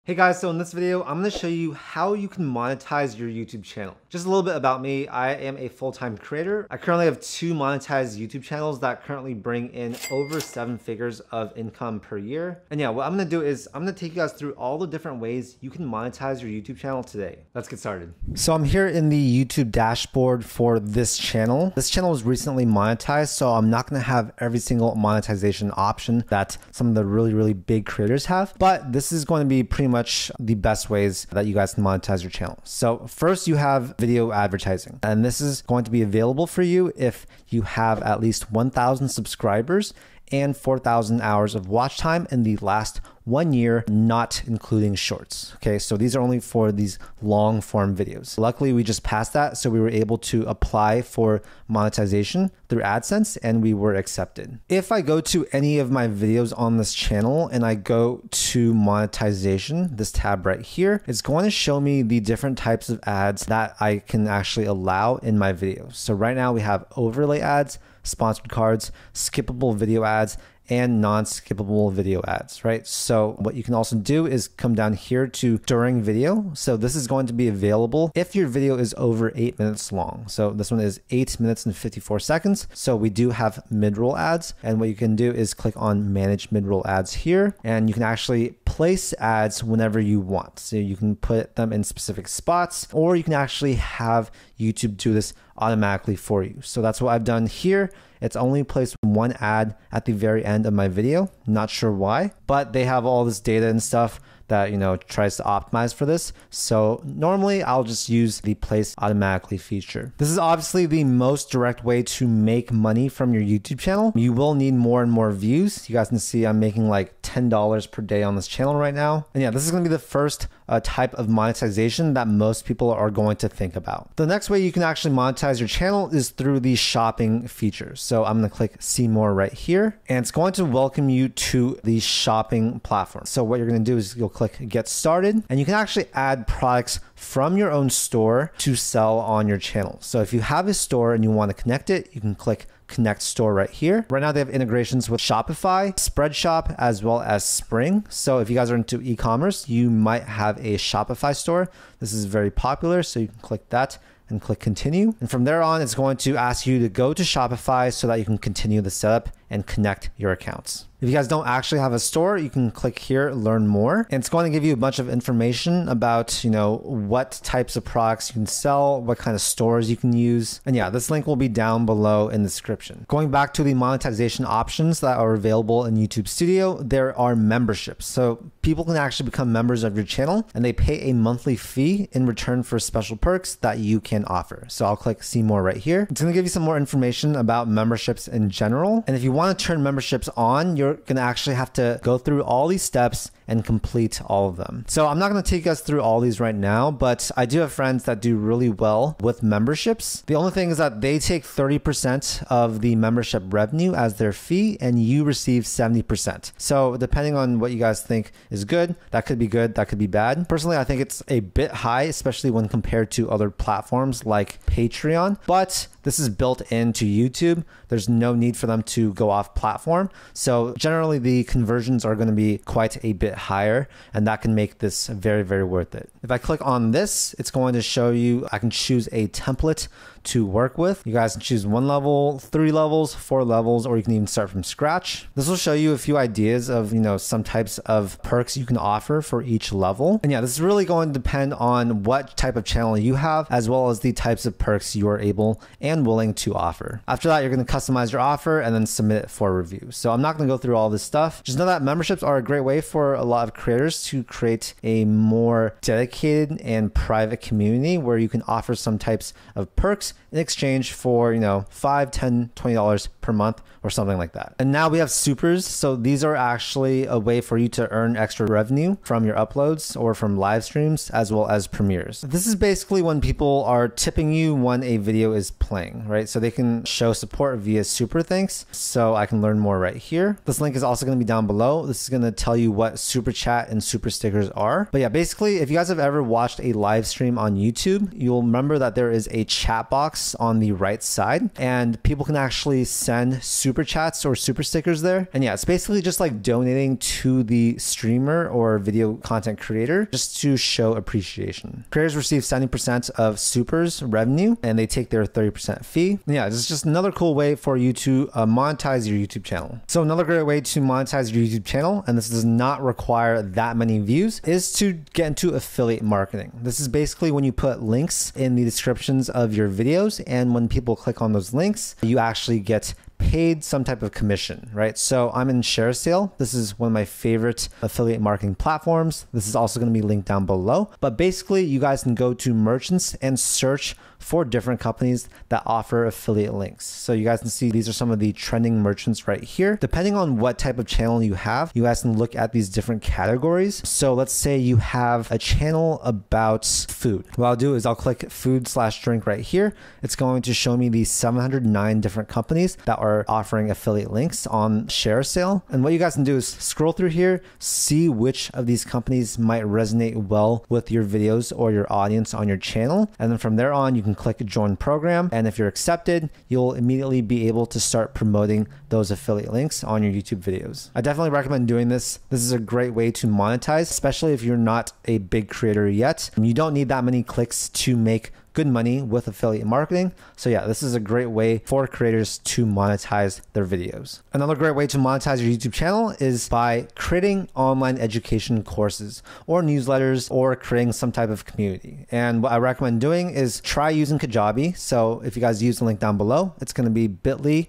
Hey guys, so in this video, I'm going to show you how you can monetize your YouTube channel. Just a little bit about me. I am a full-time creator. I currently have 2 monetized YouTube channels that currently bring in over 7 figures of income per year. And yeah, what I'm going to do is I'm going to take you guys through all the different ways you can monetize your YouTube channel today. Let's get started. So I'm here in the YouTube dashboard for this channel. This channel was recently monetized, so I'm not going to have every single monetization option that some of the really big creators have, but this is going to be pretty much the best ways that you guys can monetize your channel. So first you have video advertising, and this is going to be available for you if you have at least 1,000 subscribers and 4,000 hours of watch time in the last 1 year, not including shorts. Okay, so these are only for these long form videos. Luckily, we just passed that, so we were able to apply for monetization through AdSense and we were accepted. If I go to any of my videos on this channel and I go to monetization, this tab right here, it's going to show me the different types of ads that I can actually allow in my videos. So right now we have overlay ads, sponsored cards, skippable video ads, and non-skippable video ads, right? So what you can also do is come down here to during video. So this is going to be available if your video is over 8 minutes long. So this one is 8 minutes and 54 seconds. So we do have mid-roll ads. And what you can do is click on manage mid-roll ads here, and you can actually place ads whenever you want. So you can put them in specific spots, or you can actually have YouTube do this automatically for you. So that's what I've done here. It's only placed one ad at the very end of my video. Not sure why, but they have all this data and stuff that, tries to optimize for this. So normally I'll just use the place automatically feature. This is obviously the most direct way to make money from your YouTube channel. You will need more and more views. You guys can see I'm making like $10 per day on this channel right now. And yeah, this is gonna be the first type of monetization that most people are going to think about. The next way you can actually monetize your channel is through the shopping features. So I'm gonna click see more right here, and it's going to welcome you to the shopping platform. So what you're gonna do is you'll click get started, and you can actually add products from your own store to sell on your channel. So if you have a store and you want to connect it, you can click connect store right here. Right now they have integrations with Shopify, Spreadshop, as well as Spring. So if you guys are into e-commerce, you might have a Shopify store. This is very popular, so you can click that and click continue. And from there on, it's going to ask you to go to Shopify so that you can continue the setup and connect your accounts. If you guys don't actually have a store, you can click here, learn more. And it's going to give you a bunch of information about, what types of products you can sell, what kind of stores you can use. And yeah, this link will be down below in the description. Going back to the monetization options that are available in YouTube Studio, there are memberships. So people can actually become members of your channel, and they pay a monthly fee in return for special perks that you can offer. So I'll click see more right here. It's going to give you some more information about memberships in general. And if you want to turn memberships on, you're going to actually have to go through all these steps and complete all of them. So I'm not going to take us through all these right now, but I do have friends that do really well with memberships. The only thing is that they take 30% of the membership revenue as their fee, and you receive 70%. So depending on what you guys think is good, that could be good, that could be bad. Personally, I think it's a bit high, especially when compared to other platforms like Patreon, but this is built into YouTube. There's no need for them to go off platform. So generally the conversions are going to be quite a bit higher, and that can make this very worth it. If I click on this, it's going to show you, I can choose a template to work with. You guys can choose 1 level, 3 levels, 4 levels, or you can even start from scratch. This will show you a few ideas of, some types of perks you can offer for each level. And yeah, this is really going to depend on what type of channel you have, as well as the types of perks you are able and willing to offer. After that, you're going to customize your offer and then submit it for review. So I'm not going to go through all this stuff. Just know that memberships are a great way for a lot of creators to create a more dedicated and private community where you can offer some types of perks in exchange for, $5, $10, $20 per month or something like that. And now we have supers. So these are actually a way for you to earn extra revenue from your uploads or from live streams, as well as premieres. This is basically when people are tipping you when a video is playing. learning, right? So they can show support via super thanks. So I can learn more right here. This link is also going to be down below. This is going to tell you what super chat and super stickers are. But yeah, basically, if you guys have ever watched a live stream on YouTube, you'll remember that there is a chat box on the right side and people can actually send super chats or super stickers there. And yeah, it's basically just like donating to the streamer or video content creator just to show appreciation. Creators receive 70% of supers revenue and they take their 30% fee. And yeah, this is just another cool way for you to monetize your YouTube channel. So another great way to monetize your YouTube channel, and this does not require that many views, is to get into affiliate marketing. This is basically when you put links in the descriptions of your videos, and when people click on those links, you actually get paid some type of commission, right? So I'm in ShareSale. This is one of my favorite affiliate marketing platforms. This is also going to be linked down below. But basically, you guys can go to merchants and search for different companies that offer affiliate links. So you guys can see these are some of the trending merchants right here. Depending on what type of channel you have, you guys can look at these different categories. So let's say you have a channel about food. What I'll do is I'll click food/drink right here. It's going to show me these 709 different companies that are offering affiliate links on ShareSale. And what you guys can do is scroll through here, see which of these companies might resonate well with your videos or your audience on your channel. And then from there on, you can click join program. And if you're accepted, you'll immediately be able to start promoting those affiliate links on your YouTube videos. I definitely recommend doing this. This is a great way to monetize, especially if you're not a big creator yet. You don't need that many clicks to make good money with affiliate marketing. So yeah, this is a great way for creators to monetize their videos. Another great way to monetize your YouTube channel is by creating online education courses or newsletters or creating some type of community. And what I recommend doing is try using Kajabi. So if you guys use the link down below, it's going to be bit.ly/Kajabi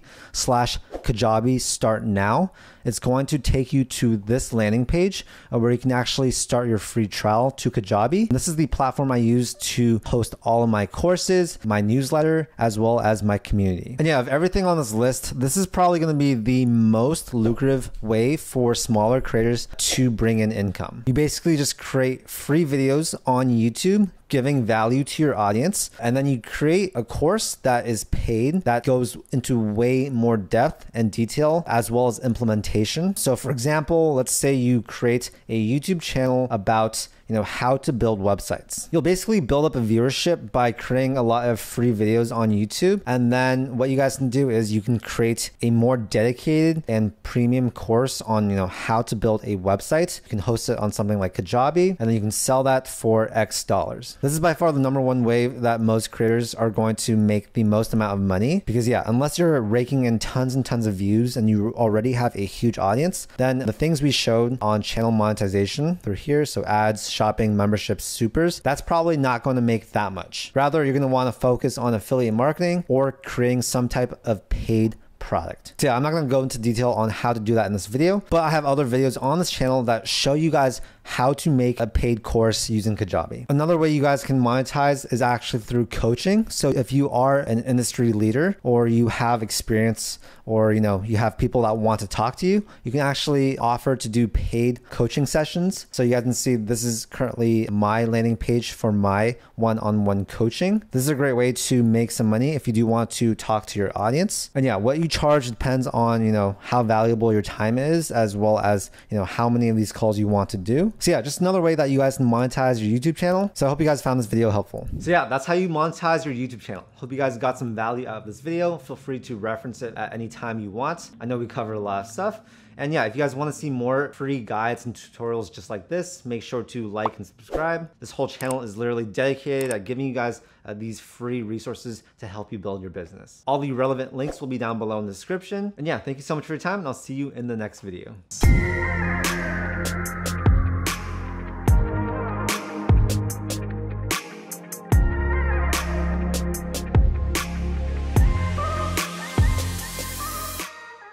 start now. It's going to take you to this landing page where you can actually start your free trial to Kajabi. This is the platform I use to host all of my courses, my newsletter, as well as my community. And yeah, of everything on this list, this is probably going to be the most lucrative way for smaller creators to bring in income. You basically just create free videos on YouTube giving value to your audience, and then you create a course that is paid that goes into way more depth and detail as well as implementation. So for example, let's say you create a YouTube channel about how to build websites. You'll basically build up a viewership by creating a lot of free videos on YouTube. And then what you guys can do is you can create a more dedicated and premium course on, how to build a website. You can host it on something like Kajabi, and then you can sell that for X dollars. This is by far the number one way that most creators are going to make the most amount of money, because yeah, unless you're raking in tons and tons of views and you already have a huge audience, then the things we showed on channel monetization through here, so ads, shopping, memberships, supers, that's probably not going to make that much. Rather, you're going to want to focus on affiliate marketing or creating some type of paid product. So yeah, I'm not going to go into detail on how to do that in this video, but I have other videos on this channel that show you guys how to make a paid course using Kajabi. Another way you guys can monetize is actually through coaching. So if you are an industry leader or you have experience or you have people that want to talk to you, you can actually offer to do paid coaching sessions. So you guys can see this is currently my landing page for my one-on-one coaching. This is a great way to make some money if you do want to talk to your audience. And yeah, what you charge depends on, how valuable your time is, as well as, how many of these calls you want to do. So yeah, just another way that you guys can monetize your YouTube channel. So I hope you guys found this video helpful. So yeah, that's how you monetize your YouTube channel. Hope you guys got some value out of this video. Feel free to reference it at any time you want. I know we covered a lot of stuff. And yeah, if you guys want to see more free guides and tutorials just like this, make sure to like and subscribe. This whole channel is literally dedicated at giving you guys these free resources to help you build your business. All the relevant links will be down below in the description. And yeah, thank you so much for your time, and I'll see you in the next video.